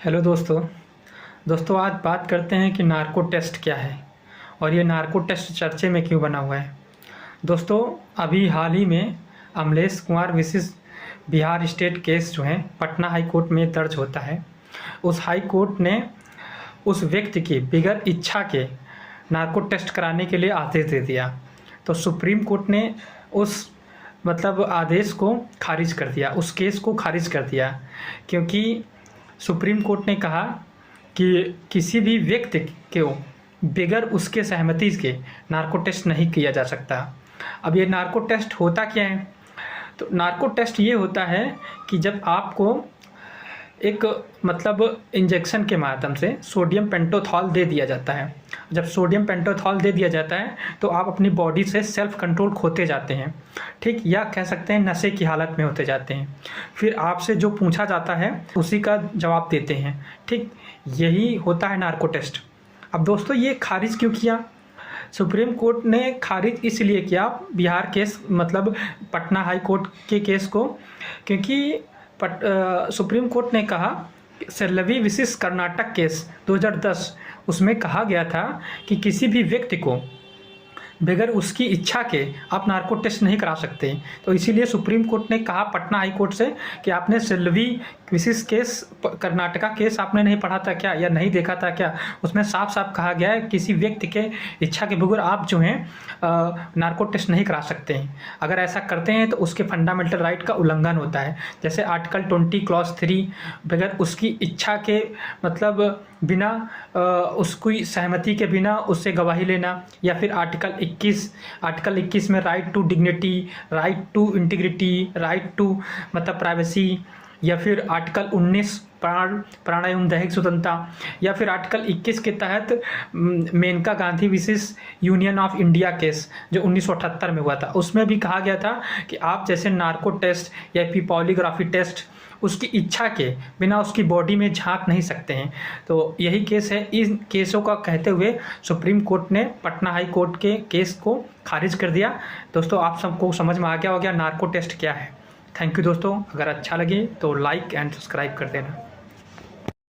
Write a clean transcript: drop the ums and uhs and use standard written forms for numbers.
Hello दोस्तों आज बात करते हैं कि नार्को टेस्ट क्या है और ये नार्को टेस्ट चर्चे में क्यों बना हुआ है। दोस्तों अभी हाल ही में Amlesh Kumar versus Bihar state case जो है पटना हाई कोर्ट में दर्ज होता है। उस हाई कोर्ट ने उस व्यक्ति की बिगैर इच्छा के नार्को टेस्ट कराने के लिए आदेश दे दिया। तो सुप्रीम कोर्ट ने उस आदेश को खारिज कर दिया, उस केस को खारिज कर दिया, क्योंकि सुप्रीम कोर्ट ने कहा कि किसी भी व्यक्ति को बगैर उसके सहमति के नार्को टेस्ट नहीं किया जा सकता। अब ये नार्को टेस्ट होता क्या है? तो नार्को टेस्ट ये होता है कि जब आपको एक इंजेक्शन के माध्यम से सोडियम पेंटोथॉल दे दिया जाता है। जब सोडियम पेंटोथॉल दे दिया जाता है तो आप अपनी बॉडी से सेल्फ कंट्रोल खोते जाते हैं, ठीक, या कह सकते हैं नशे की हालत में होते जाते हैं। फिर आपसे जो पूछा जाता है उसी का जवाब देते हैं, ठीक, यही होता है नार्को टेस्ट। अब दोस्तों ये खारिज क्यों किया? सुप्रीम कोर्ट ने खारिज इसलिए किया Bihar case Patna high court के केस को, क्योंकि सुप्रीम कोर्ट ने कहा सेल्वी विसिस कर्नाटक केस 2010 उसमें कहा गया था कि किसी भी व्यक्ति को बगैर उसकी इच्छा के आप नार्को टेस्ट नहीं करा सकते। तो इसीलिए सुप्रीम कोर्ट ने कहा पटना हाई कोर्ट से कि आपने Selvi versus case Karnataka case आपने नहीं पढ़ा था क्या, या नहीं देखा था क्या? उसमें साफ साफ कहा गया है किसी व्यक्ति के इच्छा के बगैर आप जो हैं नार्को टेस्ट नहीं करा सकते हैं। अगर ऐसा करते हैं तो उसके फंडामेंटल राइट का उल्लंघन होता है। जैसे आर्टिकल 20 क्लॉज 3 बगैर उसकी इच्छा के बिना उसकी सहमति के बिना उससे गवाही लेना, या फिर आर्टिकल 21 में right to dignity, right to integrity, right to privacy, या फिर आर्टिकल 19 प्राण एवं दैहिक स्वतंत्रता, या फिर आर्टिकल 21 के तहत Maneka Gandhi versus union of India case जो 1978 में हुआ था, उसमें भी कहा गया था कि आप जैसे नार्को टेस्ट या फिर पॉलीग्राफी टेस्ट उसकी इच्छा के बिना उसकी बॉडी में झांक नहीं सकते हैं। तो यही केस है। इन केसों का कहते हुए सुप्रीम कोर्ट ने पटना हाई कोर्ट के केस को खारिज कर दिया। दोस्तों आप सबको समझ में आ गया हो गया नार्को टेस्ट क्या है। थैंक यू दोस्तों, अगर अच्छा लगे तो लाइक एंड सब्सक्राइब कर देना।